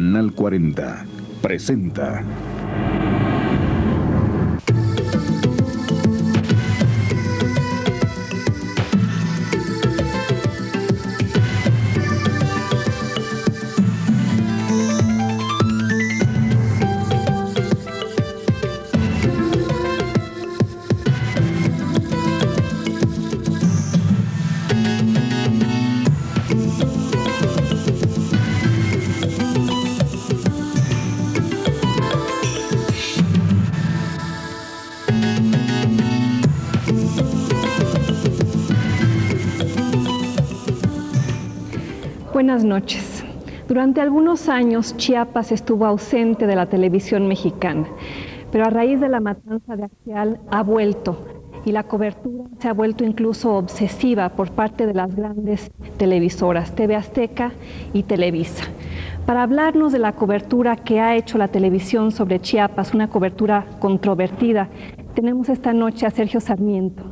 Canal 40 presenta. Buenas noches. Durante algunos años Chiapas estuvo ausente de la televisión mexicana, pero a raíz de la matanza de Acteal ha vuelto y la cobertura se ha vuelto incluso obsesiva por parte de las grandes televisoras, TV Azteca y Televisa. Para hablarnos de la cobertura que ha hecho la televisión sobre Chiapas, una cobertura controvertida, tenemos esta noche a Sergio Sarmiento,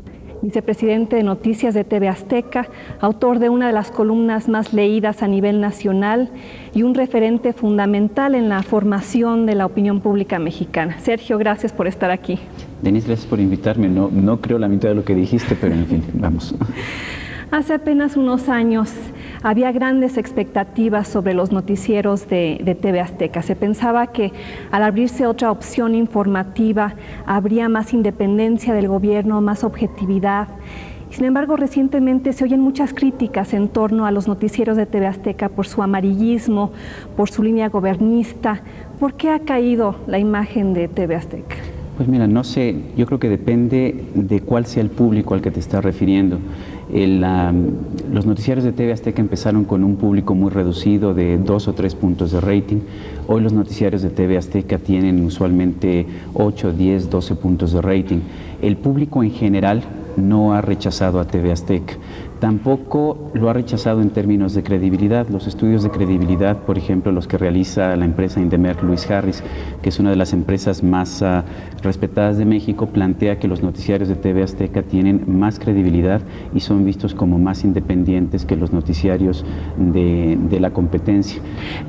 vicepresidente de Noticias de TV Azteca, autor de una de las columnas más leídas a nivel nacional y un referente fundamental en la formación de la opinión pública mexicana. Sergio, gracias por estar aquí. Denise, gracias por invitarme. No creo la mitad de lo que dijiste, pero en fin, vamos. Hace apenas unos años había grandes expectativas sobre los noticieros de TV Azteca. Se pensaba que al abrirse otra opción informativa habría más independencia del gobierno, más objetividad. Sin embargo, recientemente se oyen muchas críticas en torno a los noticieros de TV Azteca por su amarillismo, por su línea gobernista. ¿Por qué ha caído la imagen de TV Azteca? Pues mira, no sé, yo creo que depende de cuál sea el público al que te estás refiriendo. Los noticiarios de TV Azteca empezaron con un público muy reducido de 2 o 3 puntos de rating. Hoy los noticiarios de TV Azteca tienen usualmente 8, 10, 12 puntos de rating. El público en general no ha rechazado a TV Azteca. Tampoco lo ha rechazado en términos de credibilidad. Los estudios de credibilidad, por ejemplo, los que realiza la empresa Indemer Lewis Harris, que es una de las empresas más respetadas de México, plantea que los noticiarios de TV Azteca tienen más credibilidad y son vistos como más independientes que los noticiarios de la competencia.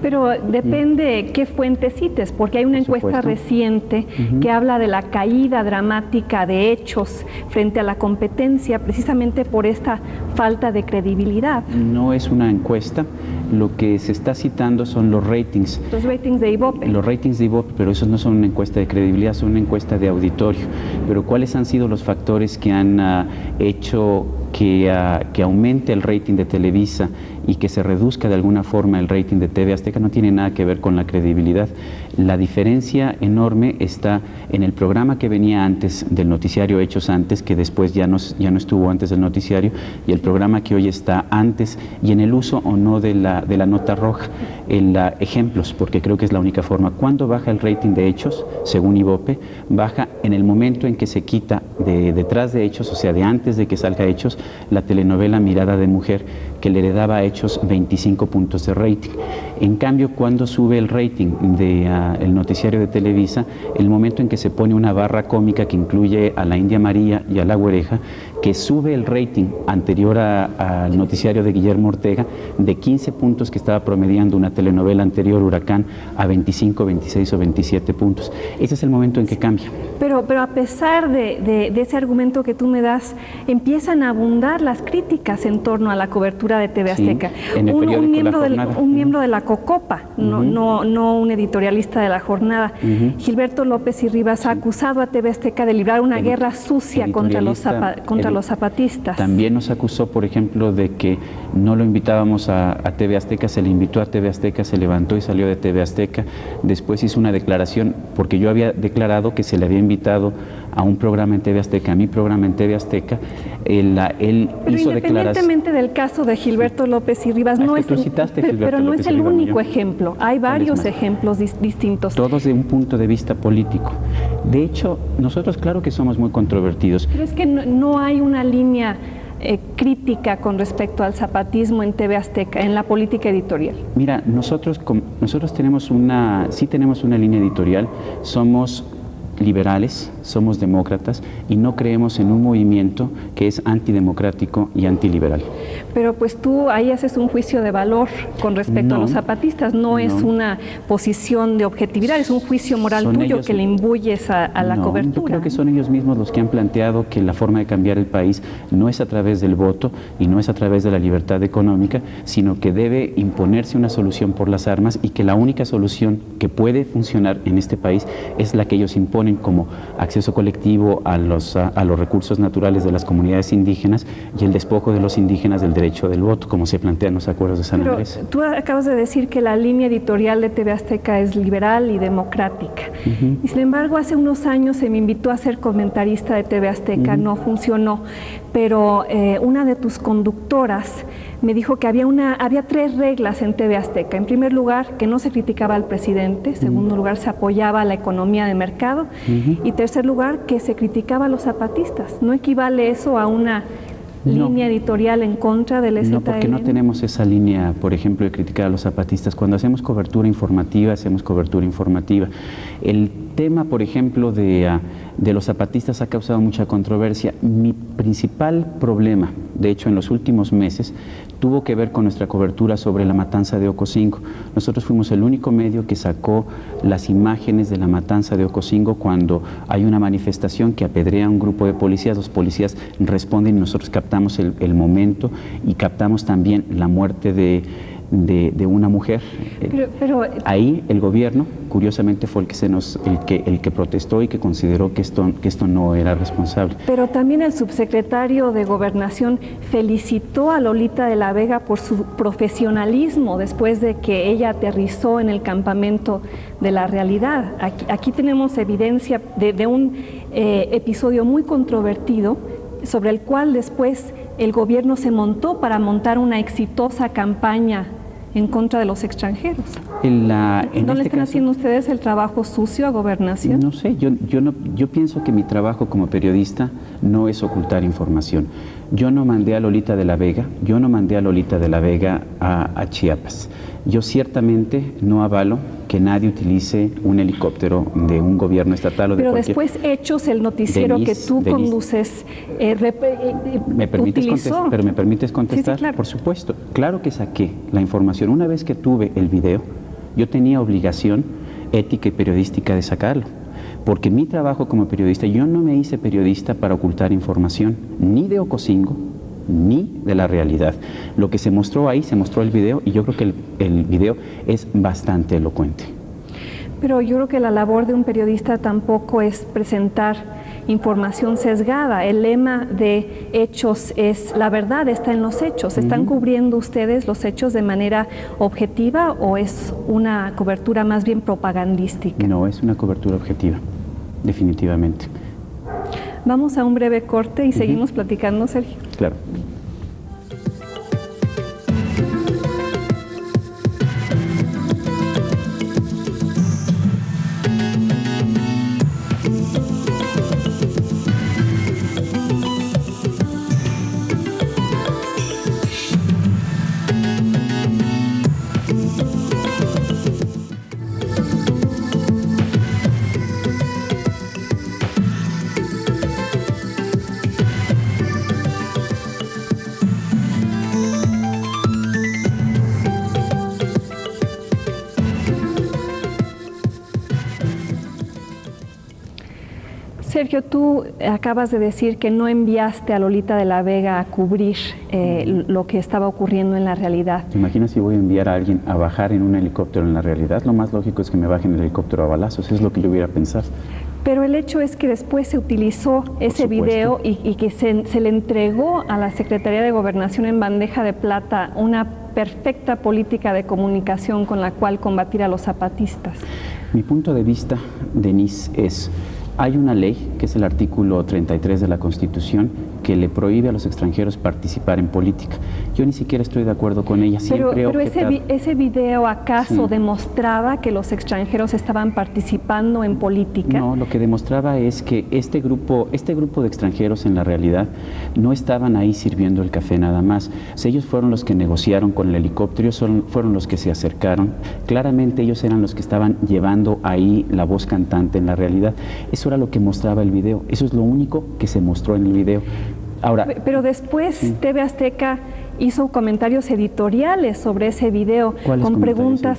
Pero depende qué fuentes cites, porque hay una encuesta reciente que habla de la caída dramática de hechos frente a la competencia, precisamente por esta falta de credibilidad. No es una encuesta, lo que se está citando son los ratings. Los ratings de Ibope. Los ratings de Ibope, pero esos no son una encuesta de credibilidad, son una encuesta de auditorio. Pero ¿cuáles han sido los factores que han hecho que aumente el rating de Televisa y que se reduzca de alguna forma el rating de TV Azteca? No tiene nada que ver con la credibilidad. La diferencia enorme está en el programa que venía antes del noticiario Hechos Antes, que después ya no estuvo antes del noticiario, y el programa que hoy está antes, y en el uso o no de la nota roja, en ejemplos, porque creo que es la única forma. ¿Cuándo baja el rating de Hechos? Según Ibope, baja en el momento en que se quita de detrás de Hechos, o sea, de antes de que salga Hechos, la telenovela Mirada de Mujer, que le heredaba a Hechos 25 puntos de rating. En cambio, cuando sube el rating del noticiario de Televisa, el momento en que se pone una barra cómica que incluye a la India María y a la Güereja, que sube el rating anterior al noticiario de Guillermo Ortega de 15 puntos que estaba promediando una telenovela anterior, Huracán, a 25, 26 o 27 puntos. Ese es el momento en que cambia. Pero a pesar de ese argumento que tú me das, empiezan a abundar las críticas en torno a la cobertura de TV Azteca. Sí, en el periódico un miembro de la COCOPA, no un editorialista de La Jornada, Gilberto López y Rivas, ha acusado a TV Azteca de librar una guerra sucia contra los zapatistas. También nos acusó, por ejemplo, de que no lo invitábamos a TV Azteca, se le invitó a TV Azteca, se levantó y salió de TV Azteca. Después hizo una declaración, porque yo había declarado que se le había invitado a un programa en TV Azteca, a mi programa en TV Azteca. Él hizo declaración. Independientemente del caso de Gilberto López y Rivas, no es el único ejemplo. Hay varios ejemplos distintos. Todos de un punto de vista político. De hecho, nosotros claro que somos muy controvertidos. Pero es que no hay una línea crítica con respecto al zapatismo en TV Azteca, en la política editorial. Mira, nosotros tenemos una línea editorial, somos liberales, somos demócratas y no creemos en un movimiento que es antidemocrático y antiliberal. Pero pues tú ahí haces un juicio de valor con respecto a los zapatistas, no es una posición de objetividad, es un juicio moral tuyo que le imbuyes a la cobertura. Yo creo que son ellos mismos los que han planteado que la forma de cambiar el país no es a través del voto y no es a través de la libertad económica, sino que debe imponerse una solución por las armas y que la única solución que puede funcionar en este país es la que ellos imponen, como acceso colectivo a los recursos naturales de las comunidades indígenas y el despojo de los indígenas del derecho del voto, como se plantea en los acuerdos de San Andrés. Pero tú acabas de decir que la línea editorial de TV Azteca es liberal y democrática. Y sin embargo, hace unos años se me invitó a ser comentarista de TV Azteca, no funcionó, pero una de tus conductoras me dijo que había 3 reglas en TV Azteca. En primer lugar, que no se criticaba al presidente. En segundo lugar, se apoyaba a la economía de mercado. Y tercer lugar, que se criticaba a los zapatistas. ¿No equivale eso a una línea editorial en contra del EZLN? No, porque no tenemos esa línea, por ejemplo, de criticar a los zapatistas. Cuando hacemos cobertura informativa, hacemos cobertura informativa. El tema, por ejemplo, de los zapatistas ha causado mucha controversia. Mi principal problema, de hecho, en los últimos meses, tuvo que ver con nuestra cobertura sobre la matanza de Ocosingo. Nosotros fuimos el único medio que sacó las imágenes de la matanza de Ocosingo cuando hay una manifestación que apedrea a un grupo de policías. Los policías responden y nosotros captamos el momento y captamos también la muerte de una mujer. Pero ahí el gobierno, curiosamente, fue el que protestó y que consideró que esto no era responsable. Pero también el subsecretario de Gobernación felicitó a Lolita de la Vega por su profesionalismo después de que ella aterrizó en el campamento de la realidad. Aquí tenemos evidencia de un episodio muy controvertido sobre el cual después el gobierno se montó para montar una exitosa campaña en contra de los extranjeros. ¿No le están haciendo ustedes el trabajo sucio a Gobernación? No sé, yo pienso que mi trabajo como periodista no es ocultar información. Yo no mandé a Lolita de la Vega, a Chiapas. Yo ciertamente no avalo que nadie utilice un helicóptero de un gobierno estatal o de cualquier... Pero después Hechos, el noticiero que tú conduces, ¿Me permites contestar? Sí, claro. Por supuesto. Claro que saqué la información. Una vez que tuve el video, yo tenía obligación ética y periodística de sacarlo. Porque mi trabajo como periodista, yo no me hice periodista para ocultar información, ni de Ocosingo, ni de la realidad. Lo que se mostró ahí, se mostró el video, y yo creo que el video es bastante elocuente. Pero yo creo que la labor de un periodista tampoco es presentar información sesgada. El lema de Hechos es: la verdad está en los hechos. ¿Están cubriendo ustedes los hechos de manera objetiva o es una cobertura más bien propagandística? No, es una cobertura objetiva, definitivamente. Vamos a un breve corte y seguimos platicando, Sergio. Claro. Sergio, tú acabas de decir que no enviaste a Lolita de la Vega a cubrir lo que estaba ocurriendo en la realidad. ¿Te imaginas si voy a enviar a alguien a bajar en un helicóptero en la realidad? Lo más lógico es que me bajen el helicóptero a balazos, es lo que yo hubiera pensado. Pero el hecho es que después se utilizó ese video y que se le entregó a la Secretaría de Gobernación en bandeja de plata una perfecta política de comunicación con la cual combatir a los zapatistas. Mi punto de vista, Denise, es: hay una ley, que es el artículo 33 de la Constitución, que le prohíbe a los extranjeros participar en política. Yo ni siquiera estoy de acuerdo con ella. Pero ese video ¿acaso demostraba que los extranjeros estaban participando en política? No, lo que demostraba es que este grupo de extranjeros en la realidad no estaban ahí sirviendo el café nada más. O sea, ellos fueron los que negociaron con el helicóptero, fueron los que se acercaron. Claramente ellos eran los que estaban llevando ahí la voz cantante en la realidad. Eso era lo que mostraba el video. Eso es lo único que se mostró en el video. Ahora, pero después TV Azteca hizo comentarios editoriales sobre ese video con preguntas,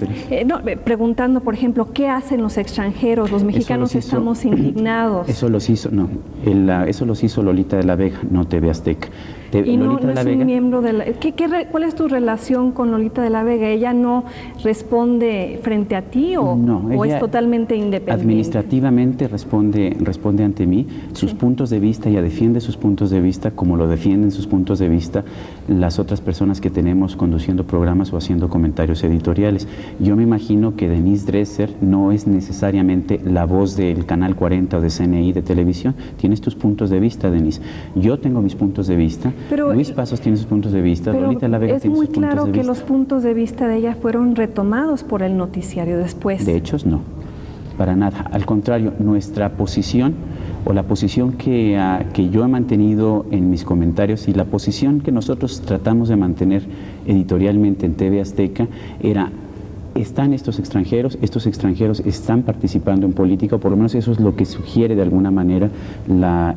preguntando, por ejemplo, ¿qué hacen los extranjeros? Los mexicanos estamos indignados. Eso los hizo Lolita de la Vega, no TV Azteca. Y no es un miembro de la... ¿Cuál es tu relación con Lolita de la Vega? ¿Ella no responde frente a ti o es totalmente independiente? Administrativamente responde ante mí sus puntos de vista. Ella defiende sus puntos de vista como lo defienden sus puntos de vista las otras personas que tenemos conduciendo programas o haciendo comentarios editoriales. Yo me imagino que Denise Dresser no es necesariamente la voz del Canal 40 o de CNI de televisión. Tienes tus puntos de vista, Denise. Yo tengo mis puntos de vista. Pero, Luis Pasos tiene sus puntos de vista, Lolita de la Vega tiene sus puntos de vista. Es muy claro que los puntos de vista de ella fueron retomados por el noticiario después. De hecho, no, para nada. Al contrario, nuestra posición o la posición que yo he mantenido en mis comentarios y la posición que nosotros tratamos de mantener editorialmente en TV Azteca era: están estos extranjeros están participando en política, o por lo menos eso es lo que sugiere de alguna manera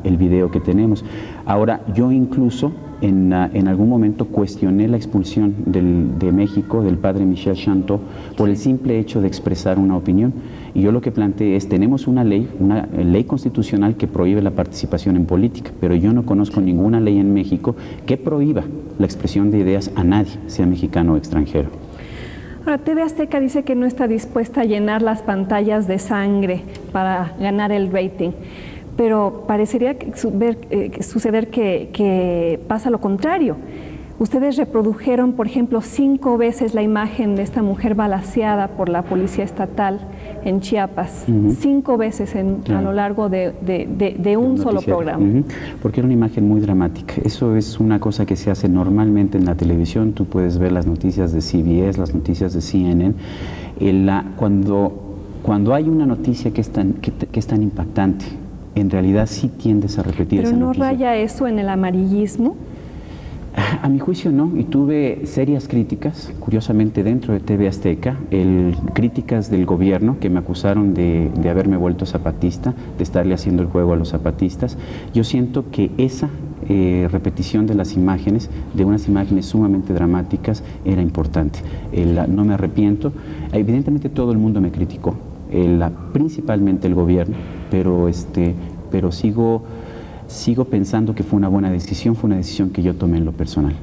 el video que tenemos. Ahora, yo incluso en algún momento cuestioné la expulsión de México del padre Michel Chanteau por el simple hecho de expresar una opinión. Y yo lo que planteé es: tenemos una ley constitucional que prohíbe la participación en política, pero yo no conozco ninguna ley en México que prohíba la expresión de ideas a nadie, sea mexicano o extranjero. Ahora, TV Azteca dice que no está dispuesta a llenar las pantallas de sangre para ganar el rating, pero parecería suceder que pasa lo contrario. Ustedes reprodujeron, por ejemplo, 5 veces la imagen de esta mujer balaceada por la policía estatal en Chiapas, 5 veces a lo largo de un solo programa. Porque era una imagen muy dramática. Eso es una cosa que se hace normalmente en la televisión. Tú puedes ver las noticias de CBS, las noticias de CNN. Cuando hay una noticia que es tan impactante, en realidad sí tiendes a repetir esa noticia. ¿Pero no raya eso en el amarillismo? A mi juicio no, y tuve serias críticas, curiosamente dentro de TV Azteca, críticas del gobierno que me acusaron de haberme vuelto zapatista, de estarle haciendo el juego a los zapatistas. Yo siento que esa repetición de las imágenes, de unas imágenes sumamente dramáticas, era importante. No me arrepiento. Evidentemente todo el mundo me criticó, principalmente el gobierno, pero sigo pensando que fue una buena decisión, fue una decisión que yo tomé en lo personal.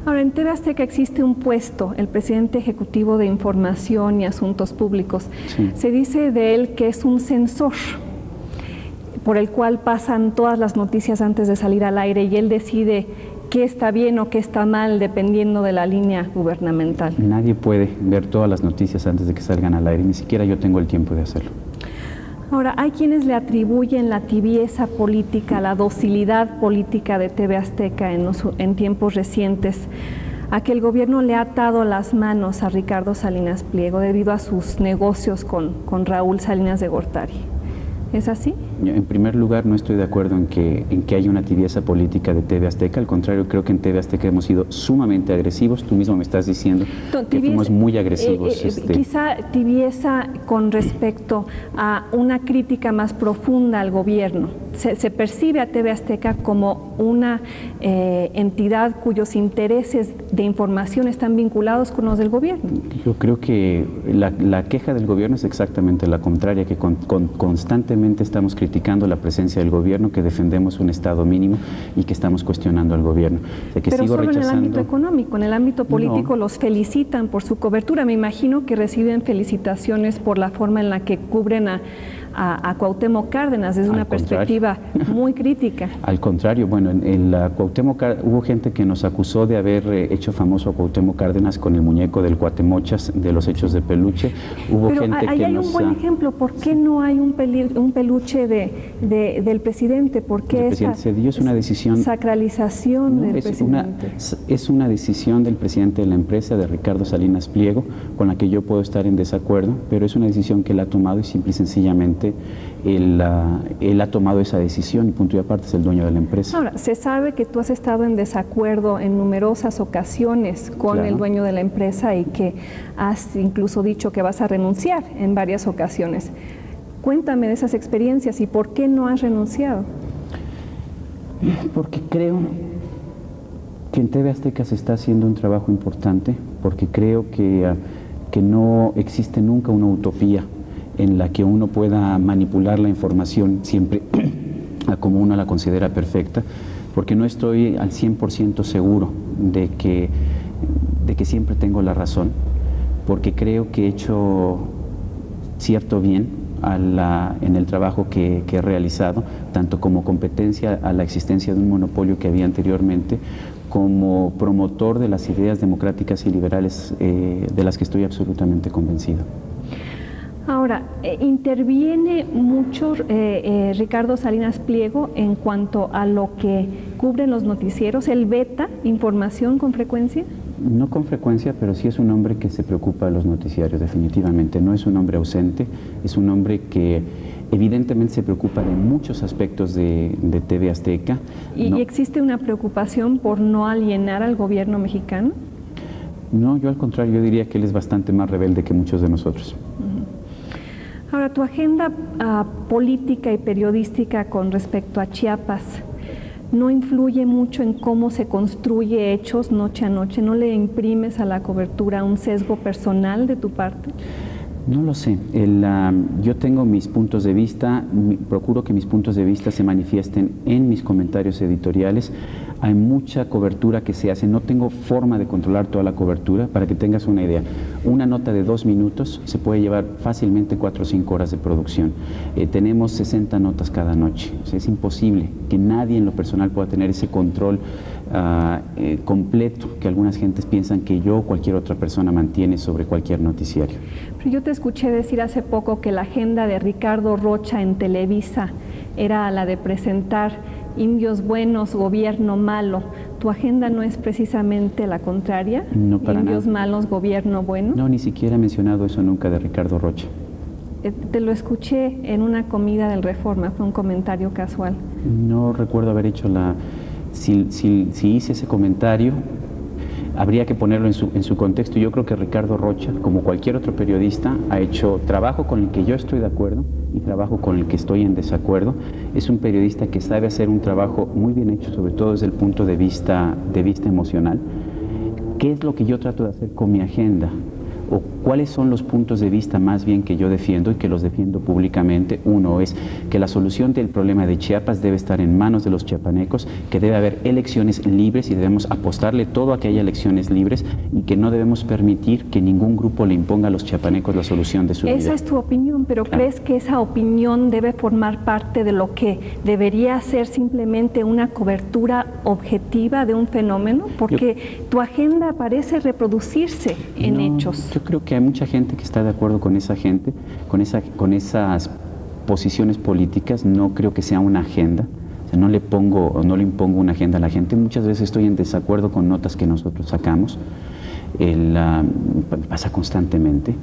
Ahora, en TV Azteca existe un puesto, el presidente ejecutivo de Información y Asuntos Públicos. Sí. Se dice de él que es un censor por el cual pasan todas las noticias antes de salir al aire y él decide qué está bien o qué está mal dependiendo de la línea gubernamental. Nadie puede ver todas las noticias antes de que salgan al aire, ni siquiera yo tengo el tiempo de hacerlo. Ahora, hay quienes le atribuyen la tibieza política, la docilidad política de TV Azteca en tiempos recientes, a que el gobierno le ha atado las manos a Ricardo Salinas Pliego debido a sus negocios con Raúl Salinas de Gortari. ¿Es así? En primer lugar, no estoy de acuerdo en que haya una tibieza política de TV Azteca. Al contrario, creo que en TV Azteca hemos sido sumamente agresivos. Tú mismo me estás diciendo que fuimos muy agresivos. Quizá tibieza con respecto a una crítica más profunda al gobierno. Se percibe a TV Azteca como una entidad cuyos intereses de información están vinculados con los del gobierno. Yo creo que la queja del gobierno es exactamente la contraria, que constantemente estamos criticando la presencia del gobierno, que defendemos un Estado mínimo y que estamos cuestionando al gobierno. O sea, que pero sigo solo rechazando... en el ámbito económico, en el ámbito político no. Los felicitan por su cobertura. Me imagino que reciben felicitaciones por la forma en la que cubren a Cuauhtémoc Cárdenas desde una perspectiva muy crítica. Al contrario, bueno, en la Cuauhtémoc hubo gente que nos acusó de haber hecho famoso a Cuauhtémoc Cárdenas con el muñeco del Cuatemochas, de los hechos de peluche. Hubo pero gente ahí que hay un buen ejemplo. ¿Por qué no hay un un peluche del presidente. ¿Por qué esa es una decisión, sacralización del presidente? Es una decisión del presidente de la empresa, de Ricardo Salinas Pliego, con la que yo puedo estar en desacuerdo, pero es una decisión que él ha tomado y simple y sencillamente él ha tomado esa decisión y punto y aparte es el dueño de la empresa. Ahora, se sabe que tú has estado en desacuerdo en numerosas ocasiones con el dueño de la empresa y que has incluso dicho que vas a renunciar en varias ocasiones. Cuéntame de esas experiencias y por qué no has renunciado. Porque creo que en TV Azteca se está haciendo un trabajo importante, porque creo que no existe nunca una utopía en la que uno pueda manipular la información siempre a como uno la considera perfecta, porque no estoy al 100% seguro de que siempre tengo la razón, porque creo que he hecho cierto bien en el trabajo que he realizado, tanto como competencia a la existencia de un monopolio que había anteriormente, como promotor de las ideas democráticas y liberales de las que estoy absolutamente convencido. Ahora, interviene mucho Ricardo Salinas Pliego en cuanto a lo que cubren los noticieros. ¿Él veta información con frecuencia? No con frecuencia, pero sí es un hombre que se preocupa de los noticiarios, definitivamente. No es un hombre ausente, es un hombre que evidentemente se preocupa de muchos aspectos de TV Azteca. ¿Y existe una preocupación por no alienar al gobierno mexicano? No, yo al contrario, yo diría que él es bastante más rebelde que muchos de nosotros. Ahora, tu agenda política y periodística con respecto a Chiapas no influye mucho en cómo se construye hechos noche a noche. ¿No le imprimes a la cobertura un sesgo personal de tu parte? No lo sé. Yo tengo mis puntos de vista, procuro que mis puntos de vista se manifiesten en mis comentarios editoriales. Hay mucha cobertura que se hace, no tengo forma de controlar toda la cobertura. Para que tengas una idea, una nota de 2 minutos se puede llevar fácilmente 4 o 5 horas de producción. Tenemos 60 notas cada noche. O sea, es imposible que nadie en lo personal pueda tener ese control completo que algunas gentes piensan que yo o cualquier otra persona mantiene sobre cualquier noticiario. Pero yo te escuché decir hace poco que la agenda de Ricardo Rocha en Televisa era la de presentar indios buenos, gobierno malo. ¿Tu agenda no es precisamente la contraria? No, para indios nada. malos, gobierno bueno. No, ni siquiera he mencionado eso nunca de Ricardo Rocha. Te lo escuché en una comida del Reforma, fue un comentario casual. No recuerdo haber hecho si hice ese comentario, habría que ponerlo en su contexto. Yo creo que Ricardo Rocha, como cualquier otro periodista, ha hecho trabajo con el que yo estoy de acuerdo y trabajo con el que estoy en desacuerdo. Es un periodista que sabe hacer un trabajo muy bien hecho, sobre todo desde el punto de vista emocional. ¿Qué es lo que yo trato de hacer con mi agenda? ¿O cuáles son los puntos de vista más bien que yo defiendo y que los defiendo públicamente? Uno es que la solución del problema de Chiapas debe estar en manos de los chiapanecos, que debe haber elecciones libres y debemos apostarle todo a que haya elecciones libres y que no debemos permitir que ningún grupo le imponga a los chiapanecos la solución de su vida. Esa es tu opinión, pero ¿crees que esa opinión debe formar parte de lo que debería ser simplemente una cobertura objetiva de un fenómeno? Porque tu agenda parece reproducirse en hechos. Yo creo que hay mucha gente que está de acuerdo con esa gente, con esas posiciones políticas. No creo que sea una agenda. O sea, no le impongo una agenda a la gente. Muchas veces estoy en desacuerdo con notas que nosotros sacamos. Pasa constantemente.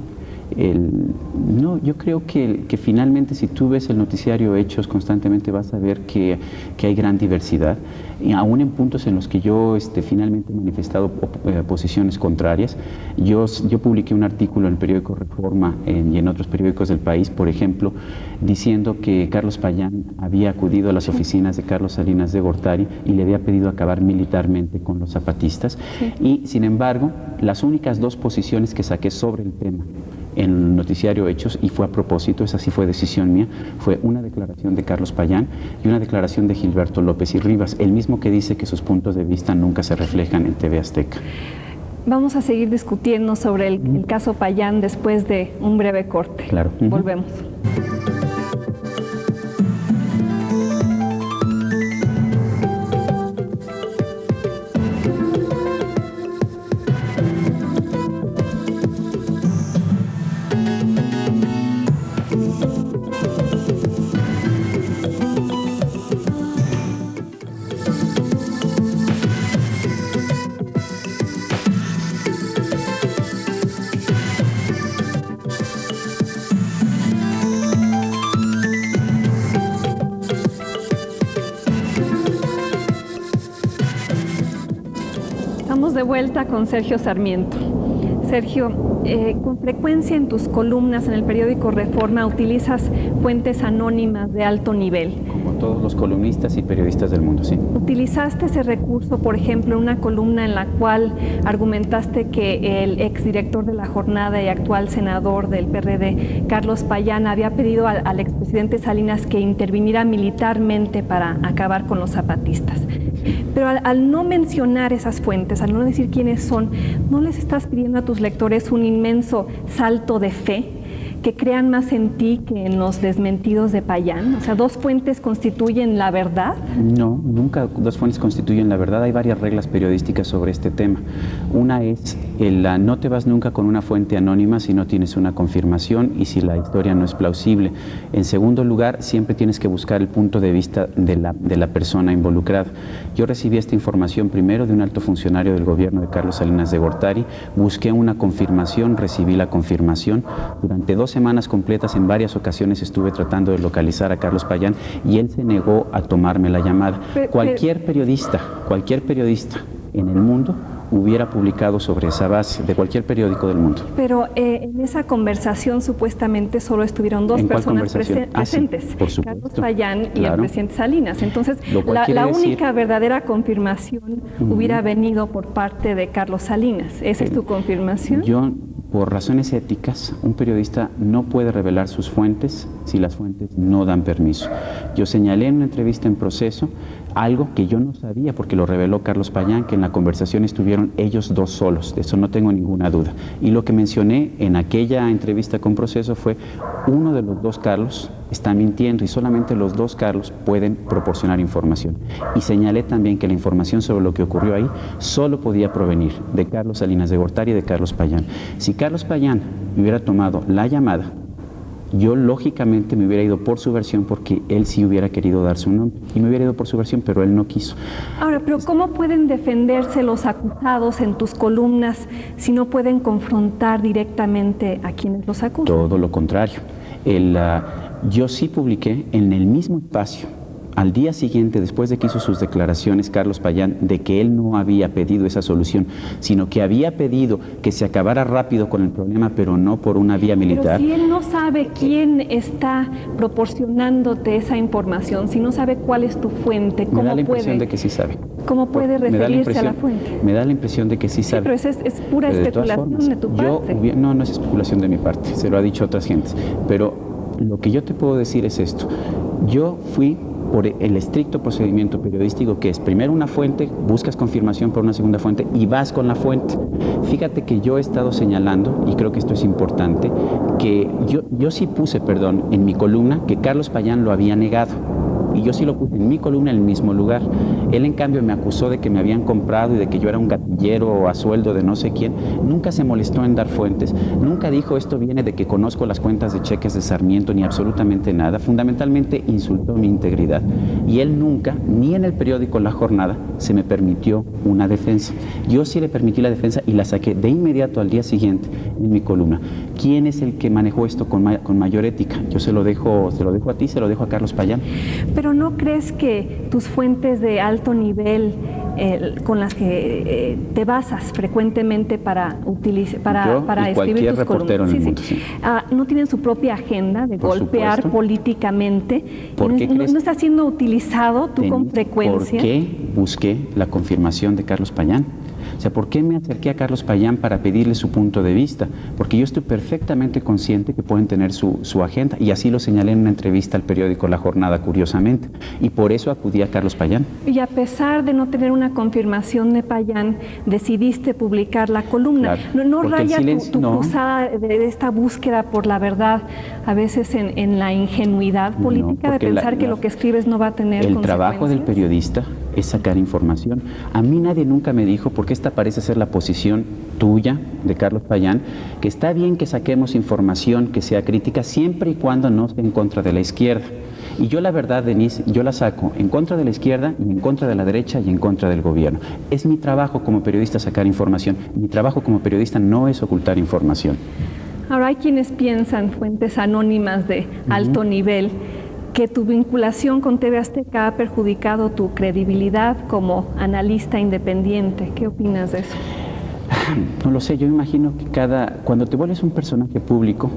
No, yo creo que finalmente si tú ves el noticiario Hechos constantemente vas a ver que hay gran diversidad, y aún en puntos en los que yo finalmente he manifestado posiciones contrarias. Yo publiqué un artículo en el periódico Reforma y en otros periódicos del país, por ejemplo, diciendo que Carlos Payán había acudido a las oficinas de Carlos Salinas de Gortari y le había pedido acabar militarmente con los zapatistas. Sí. Y sin embargo, las únicas 2 posiciones que saqué sobre el tema en el noticiario Hechos, y fue a propósito, esa sí fue decisión mía, fue una declaración de Carlos Payán y una declaración de Gilberto López y Rivas, el mismo que dice que sus puntos de vista nunca se reflejan en TV Azteca. Vamos a seguir discutiendo sobre el caso Payán después de un breve corte. Claro. Volvemos. de vuelta con Sergio Sarmiento. Sergio, con frecuencia en tus columnas en el periódico Reforma utilizas fuentes anónimas de alto nivel. Como todos los columnistas y periodistas del mundo, sí. Utilizaste ese recurso, por ejemplo, en una columna en la cual argumentaste que el exdirector de La Jornada y actual senador del PRD, Carlos Payán, había pedido al expresidente Salinas que interviniera militarmente para acabar con los zapatistas. Pero al no mencionar esas fuentes, al no decir quiénes son, ¿no les estás pidiendo a tus lectores un inmenso salto de fe? ¿Que crean más en ti que en los desmentidos de Payán? O sea, ¿dos fuentes constituyen la verdad? No, nunca dos fuentes constituyen la verdad. Hay varias reglas periodísticas sobre este tema. Una es no te vas nunca con una fuente anónima si no tienes una confirmación y si la historia no es plausible. En segundo lugar, siempre tienes que buscar el punto de vista de la persona involucrada. Yo recibí esta información primero de un alto funcionario del gobierno de Carlos Salinas de Gortari, busqué una confirmación, recibí la confirmación. Durante 2 semanas completas, en varias ocasiones estuve tratando de localizar a Carlos Payán y él se negó a tomarme la llamada. Cualquier periodista en el mundo hubiera publicado sobre esa base, de cualquier periódico del mundo. Pero en esa conversación supuestamente solo estuvieron dos personas presentes, sí, por supuesto, Carlos Payán y el presidente Salinas. Entonces, la única verdadera confirmación hubiera venido por parte de Carlos Salinas. ¿Esa es tu confirmación? Yo, por razones éticas, un periodista no puede revelar sus fuentes si las fuentes no dan permiso. Yo señalé en una entrevista en Proceso algo que yo no sabía, porque lo reveló Carlos Payán, que en la conversación estuvieron ellos dos solos, de eso no tengo ninguna duda. Y lo que mencioné en aquella entrevista con Proceso fue: uno de los dos Carlos está mintiendo y solamente los dos Carlos pueden proporcionar información. Y señalé también que la información sobre lo que ocurrió ahí solo podía provenir de Carlos Salinas de Gortari y de Carlos Payán. Si Carlos Payán hubiera tomado la llamada, yo lógicamente me hubiera ido por su versión, porque él sí hubiera querido dar su nombre y me hubiera ido por su versión, pero él no quiso. Ahora, pero ¿cómo pueden defenderse los acusados en tus columnas si no pueden confrontar directamente a quienes los acusan? Todo lo contrario. Yo sí publiqué en el mismo espacio, al día siguiente, después de que hizo sus declaraciones Carlos Payán, de que él no había pedido esa solución, sino que había pedido que se acabara rápido con el problema, pero no por una vía militar. Pero si él no sabe quién está proporcionándote esa información, si no sabe cuál es tu fuente, ¿cómo puede? Me da la impresión de que sí sabe. ¿Cómo puede referirse a la fuente? Me da la impresión de que sí sabe. Pero es pura especulación de tu parte. No es especulación de mi parte, se lo ha dicho otras gentes. Pero lo que yo te puedo decir es esto. Yo fui por el estricto procedimiento periodístico, que es primero una fuente, buscas confirmación por una segunda fuente y vas con la fuente. Fíjate que yo he estado señalando, y creo que esto es importante, que yo sí puse, en mi columna, que Carlos Payán lo había negado. Y yo sí lo puse en mi columna en el mismo lugar. Él, en cambio, me acusó de que me habían comprado y de que yo era un gatillero a sueldo de no sé quién. Nunca se molestó en dar fuentes. Nunca dijo esto viene de que conozco las cuentas de cheques de Sarmiento, ni absolutamente nada. Fundamentalmente insultó mi integridad. Y él nunca, ni en el periódico La Jornada, se me permitió una defensa. Yo sí le permití la defensa y la saqué de inmediato al día siguiente en mi columna. ¿Quién es el que manejó esto con mayor ética? Yo se lo dejo a ti, se lo dejo a Carlos Payán. Pero ¿no crees que tus fuentes de alto nivel con las que te basas frecuentemente para escribir tus columnas, no tienen su propia agenda de golpear políticamente? ¿No está siendo utilizado tú con frecuencia? ¿Por qué busqué la confirmación de Carlos Payán? O sea, ¿por qué me acerqué a Carlos Payán para pedirle su punto de vista? Porque yo estoy perfectamente consciente que pueden tener su agenda, y así lo señalé en una entrevista al periódico La Jornada, curiosamente, y por eso acudí a Carlos Payán. Y a pesar de no tener una confirmación de Payán, decidiste publicar la columna. Claro, ¿No raya tu cruzada de esta búsqueda por la verdad a veces en la ingenuidad política de pensar que lo que escribes no va a tener consecuencias? El trabajo del periodista es sacar información. A mí nadie nunca me dijo, porque esta parece ser la posición tuya, de Carlos Payán, que está bien que saquemos información que sea crítica siempre y cuando no esté en contra de la izquierda. Y yo, la verdad, Denise, yo la saco en contra de la izquierda y en contra de la derecha y en contra del gobierno. Es mi trabajo como periodista sacar información. Mi trabajo como periodista no es ocultar información. Ahora, hay quienes piensan, fuentes anónimas de alto nivel, que tu vinculación con TV Azteca ha perjudicado tu credibilidad como analista independiente. ¿Qué opinas de eso? No lo sé, yo imagino que cuando te vuelves un personaje público,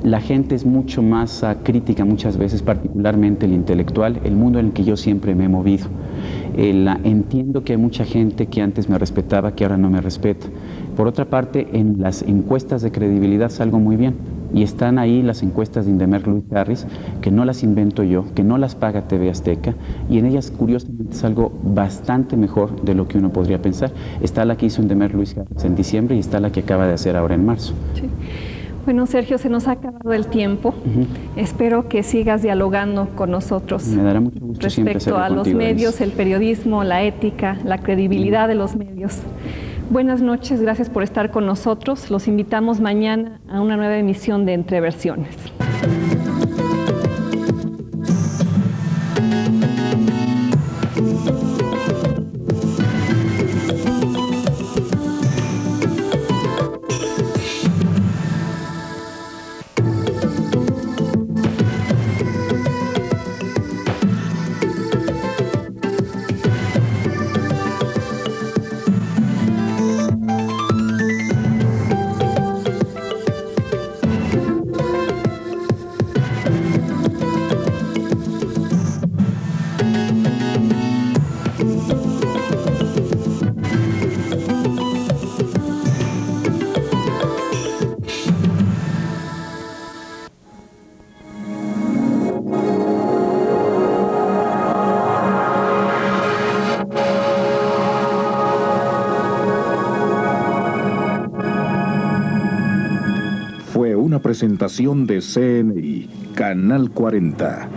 la gente es mucho más crítica muchas veces, particularmente el intelectual, el mundo en el que yo siempre me he movido. Entiendo que hay mucha gente que antes me respetaba, que ahora no me respeta. Por otra parte, en las encuestas de credibilidad salgo muy bien. Y están ahí las encuestas de Indemer Luis Harris, que no las invento yo, que no las paga TV Azteca, y en ellas curiosamente salgo bastante mejor de lo que uno podría pensar. Está la que hizo Indemer Luis Harris en diciembre y está la que acaba de hacer ahora en marzo. Sí. Bueno, Sergio, se nos ha acabado el tiempo. Espero que sigas dialogando con nosotros. Me dará mucho gusto respecto a los medios, el periodismo, la ética, la credibilidad de los medios. Buenas noches, gracias por estar con nosotros. Los invitamos mañana a una nueva emisión de Entre Versiones. Fue una presentación de CNI, Canal 40.